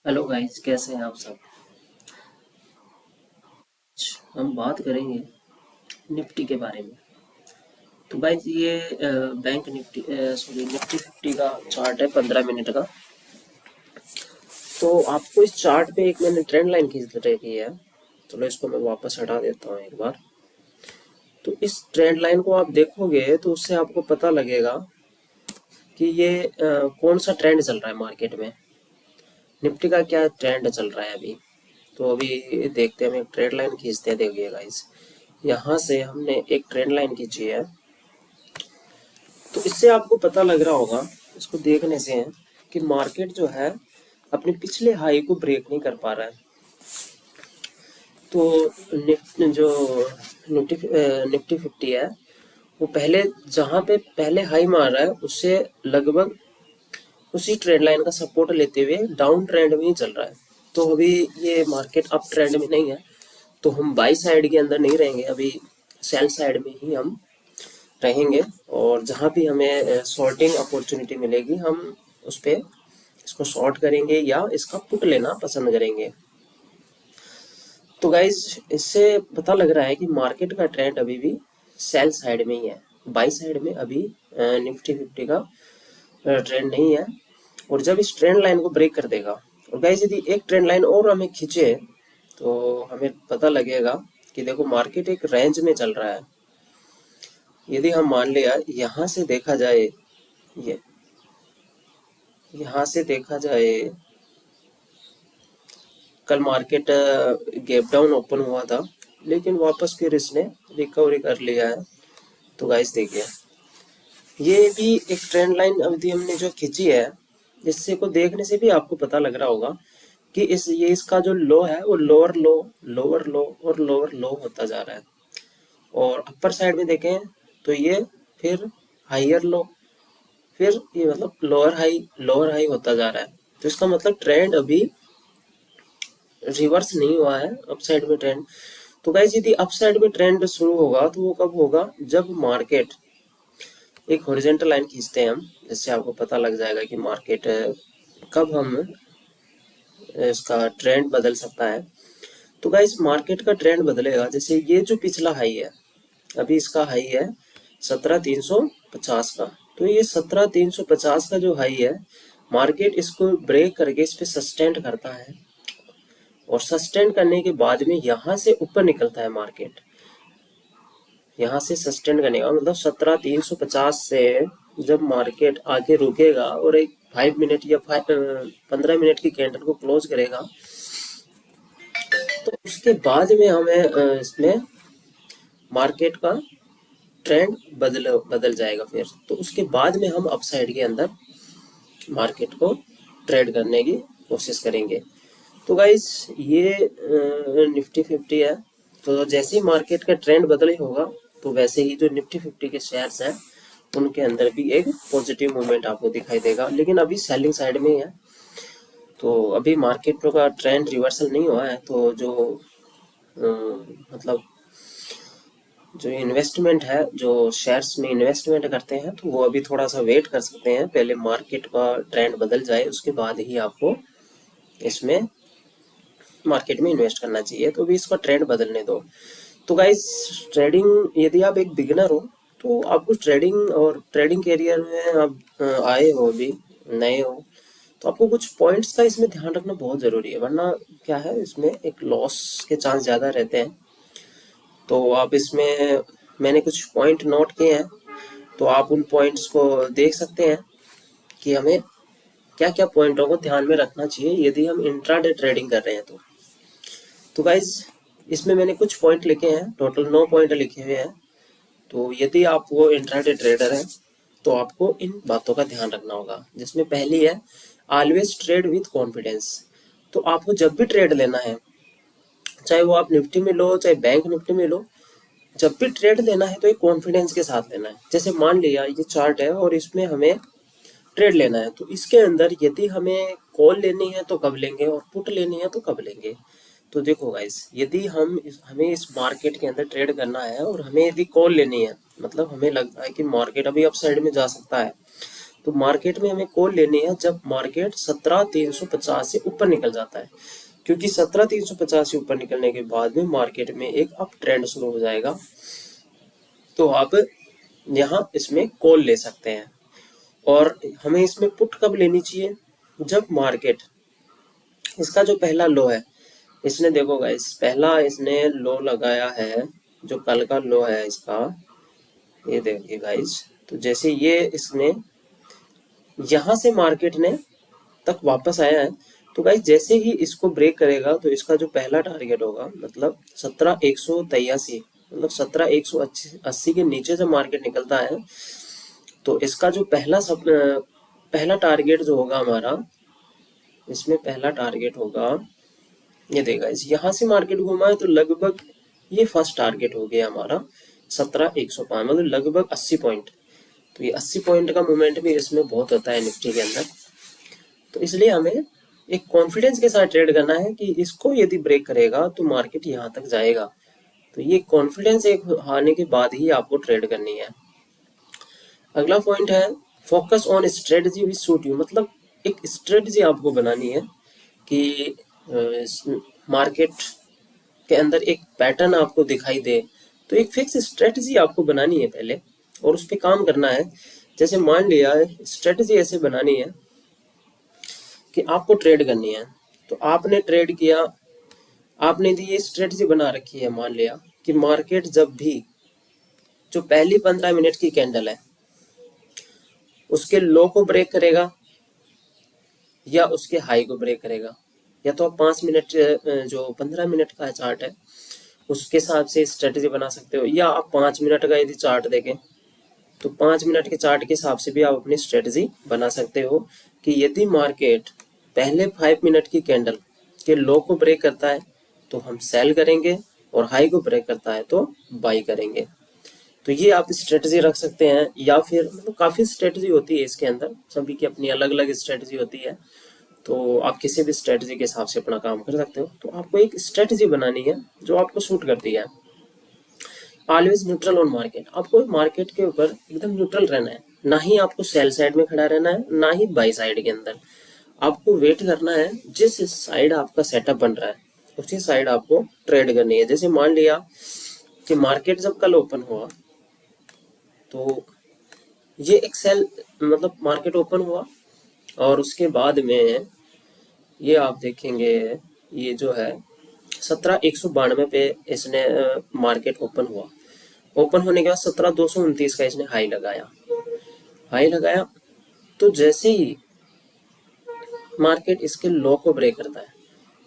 Hello guys, कैसे हैं आप सब। हम बात करेंगे निफ्टी के बारे में। तो गाइस ये बैंक निफ्टी सॉरी निफ्टी 50 का चार्ट है 15 मिनट का। तो आपको इस चार्ट पे एक मैंने ट्रेंड लाइन खींच रखी है। चलो इसको मैं वापस हटा देता हूँ एक बार। तो इस ट्रेंड लाइन को आप देखोगे तो उससे आपको पता लगेगा कि ये कौन सा ट्रेंड चल रहा है मार्केट में। निफ्टी का क्या ट्रेंड चल रहा है अभी। तो अभी देखते हैं, हम एक ट्रेंड लाइन खींचते हैं। देखिए गाइस, यहाँ से हमने एक ट्रेंड लाइन खींची है। तो इससे आपको पता लग रहा होगा, इसको देखने से है कि मार्केट जो है अपने पिछले हाई को ब्रेक नहीं कर पा रहा है। तो जो निफ्टी 50 है, वो पहले जहां पे पहले हाई मार रहा है उससे लगभग उसी ट्रेंड लाइन का सपोर्ट लेते हुए डाउन ट्रेंड में ही चल रहा है। तो अभी ये मार्केट अप ट्रेंड में नहीं है, तो हम बाई साइड के अंदर नहीं रहेंगे, अभी सेल साइड में ही हम रहेंगे। और जहाँ भी हमें शॉर्टिंग अपॉर्चुनिटी मिलेगी हम उस पर इसको शॉर्ट करेंगे या इसका पुट लेना पसंद करेंगे। तो गाइज, इससे पता लग रहा है कि मार्केट का ट्रेंड अभी भी सेल साइड में ही है। बाई साइड में अभी निफ्टी 50 का ट्रेंड नहीं है। और जब इस ट्रेंड लाइन को ब्रेक कर देगा, और गाइज यदि एक ट्रेंड लाइन और हमें खींचे तो हमें पता लगेगा कि देखो मार्केट एक रेंज में चल रहा है। यदि हम मान लिया यहाँ से देखा जाए, ये यहाँ से देखा जाए, कल मार्केट गैप डाउन ओपन हुआ था, लेकिन वापस फिर इसने रिकवरी कर लिया है। तो गाइस देखिए, ये भी एक ट्रेंड लाइन अवधि हमने जो खींची है, इससे को देखने से भी आपको पता लग रहा होगा कि ये इसका जो लो है वो लोअर लो, लोअर लो और लोअर लो होता जा रहा है। और अपर साइड में देखें तो ये फिर हाइयर लो, फिर ये मतलब लोअर हाई होता जा रहा है। तो इसका मतलब ट्रेंड अभी रिवर्स नहीं हुआ है, अपसाइड में ट्रेंड। तो गाइस यदि अपसाइड में ट्रेंड शुरू होगा तो वो कब होगा, जब मार्केट एक हॉरिजॉन्टल लाइन खींचते हैं हम, जिससे आपको पता लग जाएगा कि मार्केट कब हम इसका ट्रेंड बदल सकता है। तो गाइस मार्केट का ट्रेंड बदलेगा जैसे ये जो पिछला हाई है, अभी इसका हाई है 17,350 का। तो ये 17,350 का जो हाई है, मार्केट इसको ब्रेक करके इस पे सस्टेंड करता है। और सस्टेन करने के बाद में यहाँ से ऊपर निकलता है मार्केट। यहाँ से सस्टेन करने का मतलब 17,350 से जब मार्केट आगे रुकेगा और एक 5 मिनट या 15 मिनट की कैंडल को क्लोज करेगा, तो उसके बाद में हमें इसमें मार्केट का ट्रेंड बदल जाएगा। फिर तो उसके बाद में हम अपसाइड के अंदर मार्केट को ट्रेड करने की कोशिश करेंगे। तो गाइस ये निफ्टी 50 है। तो जैसे ही मार्केट का ट्रेंड बदले होगा, तो वैसे ही जो निफ्टी 50 के शेयर्स हैं उनके अंदर भी एक पॉजिटिव मूवमेंट आपको दिखाई देगा, लेकिन अभी सेलिंग साइड में ही है। तो अभी मार्केट का ट्रेंड रिवर्सल नहीं हुआ है। तो जो मतलब जो इन्वेस्टमेंट है, जो शेयर्स में इन्वेस्टमेंट करते हैं, तो वो अभी थोड़ा सा वेट कर सकते हैं, पहले मार्केट का ट्रेंड बदल जाए उसके बाद ही आपको इसमें मार्केट में इन्वेस्ट करना चाहिए। तो भी इसका ट्रेंड बदलने दो। तो गाइस, ट्रेडिंग यदि आप एक बिगिनर हो तो आपको ट्रेडिंग और ट्रेडिंग करियर में आप आए हो, अभी नए हो, तो आपको कुछ पॉइंट्स का इसमें ध्यान रखना बहुत ज़रूरी है, वरना क्या है, इसमें एक लॉस के चांस ज़्यादा रहते हैं। तो आप इसमें मैंने कुछ पॉइंट नोट किए हैं, तो आप उन पॉइंट्स को देख सकते हैं कि हमें क्या क्या पॉइंटों को ध्यान में रखना चाहिए यदि हम इंट्राडे ट्रेडिंग कर रहे हैं। तो गाइज, इसमें मैंने कुछ पॉइंट लिखे हैं, टोटल 9 पॉइंट लिखे हुए हैं। तो यदि आप वो इंट्राडे ट्रेडर हैं तो आपको इन बातों का ध्यान रखना होगा, जिसमें पहली है ऑलवेज ट्रेड विथ कॉन्फिडेंस। तो आपको जब भी ट्रेड लेना है, चाहे वो आप निफ्टी में लो चाहे बैंक निफ्टी में लो, जब भी ट्रेड लेना है तो एक कॉन्फिडेंस के साथ लेना है। जैसे मान लिया ये चार्ट है और इसमें हमें ट्रेड लेना है, तो इसके अंदर यदि हमें कॉल लेनी है तो कब लेंगे और पुट लेनी है तो कब लेंगे। तो देखो गाइस, यदि हमें इस मार्केट के अंदर ट्रेड करना है और हमें यदि कॉल लेनी है, मतलब हमें लगता है कि मार्केट अभी अपसाइड में जा सकता है, तो मार्केट में हमें कॉल लेनी है जब मार्केट 17,350 से ऊपर निकल जाता है, क्योंकि 17,350 से ऊपर निकलने के बाद में मार्केट में एक अप ट्रेंड शुरू हो जाएगा। तो आप यहाँ इसमें कॉल ले सकते हैं। और हमें इसमें पुट कब लेनी चाहिए? जब मार्केट, इसका जो पहला लो है, इसने देखो गाइस पहला इसने लो लगाया है, जो कल का लो है इसका, ये देखिए गाइस। तो जैसे ये इसने यहाँ से मार्केट ने तक वापस आया है, तो गाइस जैसे ही इसको ब्रेक करेगा तो इसका जो पहला टारगेट होगा, मतलब 17,183, मतलब 17,180 के नीचे जब मार्केट निकलता है तो इसका जो पहला टारगेट जो होगा हमारा, इसमें पहला टारगेट होगा, ये देखा इस यहाँ से मार्केट घूमा है तो लगभग ये फर्स्ट टारगेट हो गया हमारा 17,105, मतलब लगभग 80 पॉइंट। तो ये 80 पॉइंट का मूवमेंट भी इसमें बहुत होता है निफ्टी के अंदर। तो इसलिए हमें एक कॉन्फिडेंस के साथ ट्रेड करना है कि इसको यदि ब्रेक करेगा तो मार्केट यहाँ तक जाएगा। तो ये कॉन्फिडेंस एक आने के बाद ही आपको ट्रेड करनी है। अगला पॉइंट है focus on strategy which suit you, मतलब एक स्ट्रेटजी आपको बनानी है कि मार्केट के अंदर एक पैटर्न आपको दिखाई दे, तो एक फिक्स स्ट्रेटजी आपको बनानी है पहले और उस पर काम करना है। जैसे मान लिया स्ट्रेटजी ऐसे बनानी है कि आपको ट्रेड करनी है, तो आपने ट्रेड किया, आपने ये स्ट्रेटजी बना रखी है, मान लिया कि मार्केट जब भी जो पहली 15 मिनट की कैंडल है उसके लो को ब्रेक करेगा या उसके हाई को ब्रेक करेगा, या तो आप 5 मिनट जो 15 मिनट का चार्ट है उसके हिसाब से स्ट्रेटजी बना सकते हो, या आप 5 मिनट का यदि चार्ट देखें तो 5 मिनट के चार्ट के हिसाब से भी आप अपनी स्ट्रेटजी बना सकते हो कि यदि मार्केट पहले 5 मिनट की कैंडल के लो को ब्रेक करता है तो हम सेल करेंगे और हाई को ब्रेक करता है तो बाई करेंगे। तो ये आप स्ट्रेटजी रख सकते हैं, या फिर मतलब काफ़ी स्ट्रेटजी होती है इसके अंदर, सभी की अपनी अलग अलग स्ट्रेटजी होती है, तो आप किसी भी स्ट्रेटजी के हिसाब से अपना काम कर सकते हो। तो आपको एक स्ट्रेटजी बनानी है जो आपको सूट करती है। ऑलवेज न्यूट्रल ऑन मार्केट, आपको मार्केट के ऊपर एकदम न्यूट्रल रहना है, ना ही आपको सेल साइड में खड़ा रहना है ना ही बाई साइड के अंदर। आपको वेट करना है, जिस साइड आपका सेटअप बन रहा है उसी साइड आपको ट्रेड करनी है। जैसे मान लिया कि मार्केट जब कल ओपन हुआ तो ये एक सेल, मतलब मार्केट ओपन हुआ और उसके बाद में ये आप देखेंगे ये जो है 17,192 पे इसने मार्केट ओपन हुआ। ओपन होने के बाद 17,229 का इसने हाई लगाया। तो जैसे ही मार्केट इसके लो को ब्रेक करता है,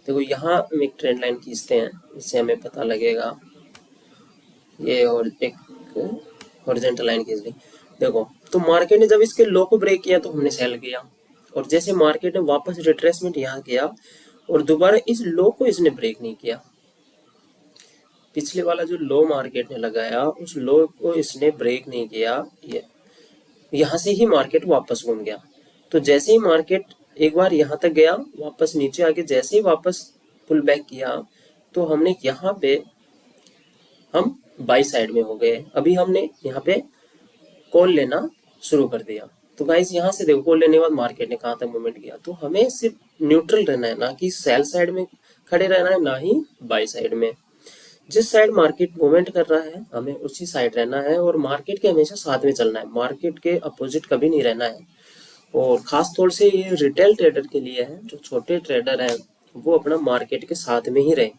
देखो यहाँ हम एक ट्रेंड लाइन खींचते हैं, इससे हमें पता लगेगा। ये और एक हॉरिजॉन्टल लाइन खींच ली, देखो तो मार्केट ने जब इसके लो को ब्रेक किया तो हमने सेल किया, और जैसे मार्केट ने वापस रिट्रेसमेंट यहाँ किया और दोबारा इस लो को इसने ब्रेक नहीं किया, पिछले वाला जो लो मार्केट ने लगाया उस लो को इसने ब्रेक नहीं किया, ये यहाँ से ही मार्केट वापस घूम गया। तो जैसे ही मार्केट एक बार यहाँ तक गया, वापस नीचे आके जैसे ही वापस पुल बैक किया, तो हमने यहाँ पे हम बाई साइड में हो गए। अभी हमने यहाँ पे कॉल लेना शुरू कर दिया। तो गाइस यहाँ से देखो कॉल लेने के बाद मार्केट ने कहाँ तक मूवमेंट किया। तो हमें सिर्फ न्यूट्रल रहना है, ना कि सेल साइड में खड़े रहना है ना ही बाई साइड में। जिस साइड मार्केट मूवमेंट कर रहा है हमें उसी साइड रहना है और मार्केट के हमेशा साथ में चलना है, मार्केट के अपोजिट कभी नहीं रहना है। और खास तौर से ये रिटेल ट्रेडर के लिए है, जो छोटे ट्रेडर हैं वो अपना मार्केट के साथ में ही रहे।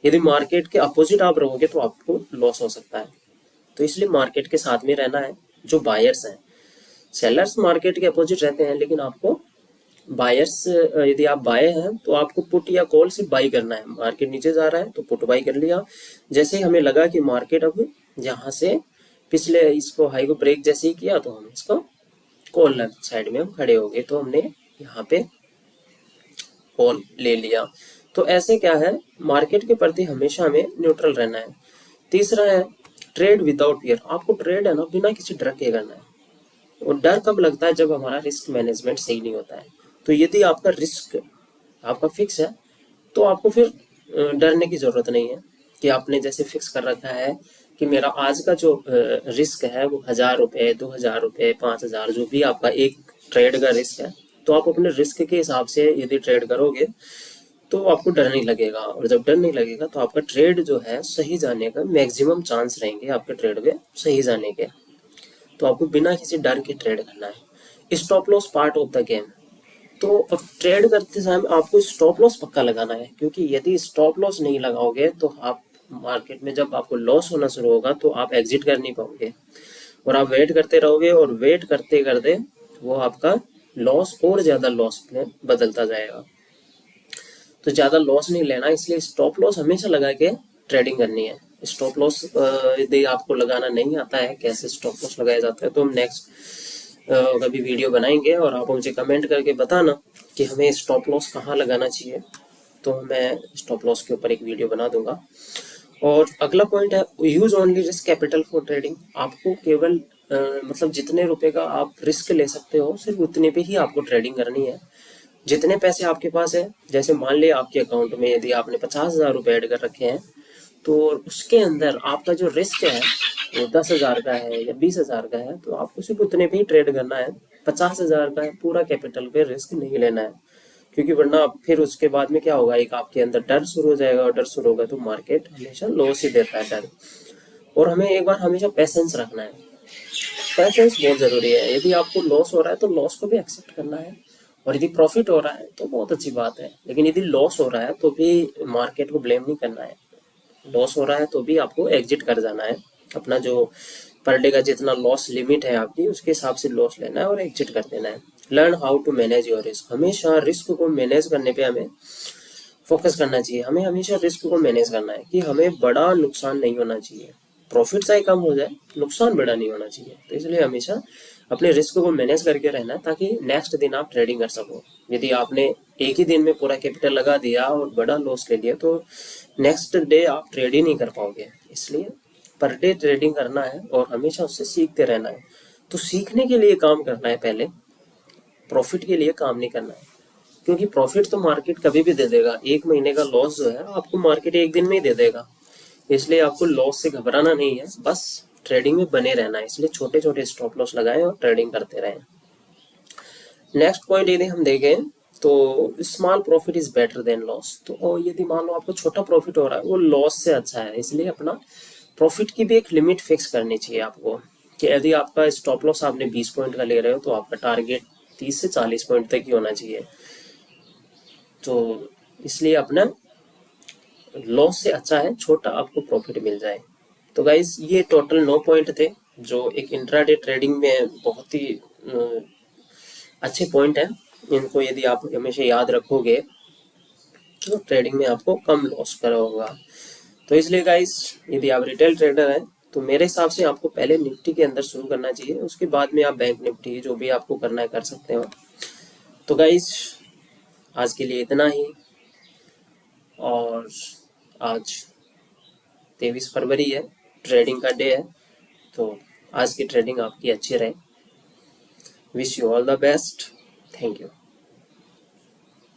यदि मार्केट के अपोजिट आप रहोगे तो आपको लॉस हो सकता है, तो इसलिए मार्केट के साथ में रहना है। जो बायर्स हैं, सेलर्स मार्केट के अपोजिट रहते हैं, लेकिन आपको बायर्स, यदि आप बाय हैं तो आपको पुट या कॉल से बाई करना है। मार्केट नीचे जा रहा है तो पुट बाई कर लिया। जैसे हमें लगा कि मार्केट अब यहाँ से पिछले इसको हाई को ब्रेक जैसे ही किया तो हम इसको कॉल साइड में हम खड़े हो गए, तो हमने यहाँ पे कॉल ले लिया। तो ऐसे क्या है, मार्केट के प्रति हमेशा हमें न्यूट्रल रहना है। तीसरा है ट्रेड विदाउट फियर, आपको ट्रेड है ना बिना किसी डर के करना है। और डर कब लगता है, जब हमारा रिस्क मैनेजमेंट सही नहीं होता है। तो यदि आपका रिस्क आपका फिक्स है तो आपको फिर डरने की जरूरत नहीं है कि आपने जैसे फिक्स कर रखा है कि मेरा आज का जो रिस्क है वो 1,000 रुपये, 2,000 रुपये, 5,000, जो भी आपका एक ट्रेड का रिस्क है, तो आप अपने रिस्क के हिसाब से यदि ट्रेड करोगे तो आपको डर नहीं लगेगा, और जब डर नहीं लगेगा तो आपका ट्रेड जो है सही जाने का मैक्सिमम चांस रहेंगे आपके ट्रेड के सही जाने के। तो आपको बिना किसी डर के ट्रेड करना है। Stop loss part of the game. तो अब ट्रेड करते समय आपको स्टॉप लॉस पक्का लगाना है, क्योंकि यदि स्टॉप लॉस नहीं लगाओगे तो आप मार्केट में जब आपको लॉस होना शुरू होगा तो आप एग्जिट कर नहीं पाओगे, और आप वेट करते रहोगे, और वेट करते करते वो आपका लॉस और ज्यादा लॉस में बदलता जाएगा। तो ज्यादा लॉस नहीं लेना, इसलिए स्टॉप लॉस हमेशा लगा के ट्रेडिंग करनी है। स्टॉप लॉस यदि आपको लगाना नहीं आता है कैसे स्टॉप लॉस लगाया जाता है, तो हम नेक्स्ट कभी वीडियो बनाएंगे, और आप मुझे कमेंट करके बताना कि हमें स्टॉप लॉस कहाँ लगाना चाहिए, तो मैं स्टॉप लॉस के ऊपर एक वीडियो बना दूंगा। और अगला पॉइंट है use only risk capital for trading. आपको केवल मतलब जितने रुपए का आप रिस्क ले सकते हो सिर्फ उतने पे ही आपको ट्रेडिंग करनी है। जितने पैसे आपके पास है, जैसे मान लिया आपके अकाउंट में यदि आपने 50,000 रुपए ऐड कर रखे हैं, तो उसके अंदर आपका जो रिस्क है वो 10,000 का है या 20,000 का है, तो आपको सिर्फ उतने पे ही ट्रेड करना है। 50,000 का है पूरा कैपिटल पे रिस्क नहीं लेना है, क्योंकि वरना फिर उसके बाद में क्या होगा, एक आपके अंदर डर शुरू हो जाएगा, और डर शुरू होगा तो मार्केट हमेशा लॉस ही देता है डर। और हमें एक बार हमेशा पेशेंस रखना है, पेशेंस बहुत जरूरी है। यदि आपको लॉस हो रहा है तो लॉस को भी एक्सेप्ट करना है, और यदि प्रॉफिट हो रहा है तो बहुत अच्छी बात है, लेकिन यदि लॉस हो रहा है तो भी मार्केट को ब्लेम नहीं करना है। लॉस हो रहा है तो भी आपको एग्जिट कर जाना है, अपना जो पर डे का जितना लॉस लिमिट है आपकी उसके हिसाब से लॉस लेना है और एग्जिट कर देना है। Learn how to manage your risk. हमेशा रिस्क को मैनेज करने पे हमें फोकस करना चाहिए। हमें हमेशा रिस्क को मैनेज करना है कि हमें बड़ा नुकसान नहीं होना चाहिए, प्रॉफिट चाहे कम हो जाए, नुकसान बड़ा नहीं होना चाहिए। तो इसलिए हमेशा अपने रिस्क को मैनेज करके रहना है, ताकि नेक्स्ट दिन आप ट्रेडिंग कर सको। यदि आपने एक ही दिन में पूरा कैपिटल लगा दिया और बड़ा लॉस ले लिया तो नेक्स्ट डे आप ट्रेड ही नहीं कर पाओगे। इसलिए पर डे ट्रेडिंग करना है और हमेशा उससे सीखते रहना है। तो सीखने के लिए काम करना है पहले, प्रॉफिट के लिए काम नहीं करना है, क्योंकि प्रॉफिट तो मार्केट कभी भी दे देगा। एक महीने का लॉस जो है आपको मार्केट एक दिन में ही दे देगा, इसलिए आपको लॉस से घबराना नहीं है, बस ट्रेडिंग में बने रहना है। इसलिए छोटे छोटे स्टॉप लॉस लगाएं और ट्रेडिंग करते रहें। नेक्स्ट पॉइंट यदि हम देखें तो small profit is better than loss. तो यदि मान लो आपको छोटा प्रॉफिट हो रहा है वो लॉस से अच्छा है, इसलिए अपना प्रॉफिट की भी एक लिमिट फिक्स करनी चाहिए आपको, कि यदि आपका स्टॉप लॉस आपने 20 पॉइंट का ले रहे हो तो आपका टारगेट 30 से 40 पॉइंट तक ही होना चाहिए। तो इसलिए अपना लॉस से अच्छा है छोटा आपको प्रॉफिट मिल जाए। तो गाइज ये टोटल 9 पॉइंट थे जो एक इंट्राडे ट्रेडिंग में बहुत ही अच्छे पॉइंट हैं। इनको यदि आप हमेशा याद रखोगे तो ट्रेडिंग में आपको कम लॉस करा होगा। तो इसलिए गाइज यदि आप रिटेल ट्रेडर हैं तो मेरे हिसाब से आपको पहले निफ्टी के अंदर शुरू करना चाहिए, उसके बाद में आप बैंक निफ्टी जो भी आपको करना है कर सकते हो। तो गाइज आज के लिए इतना ही, और आज 23 फरवरी है, ट्रेडिंग का डे है, तो आज की ट्रेडिंग आपकी अच्छी रहे। Wish you all the best. Thank you.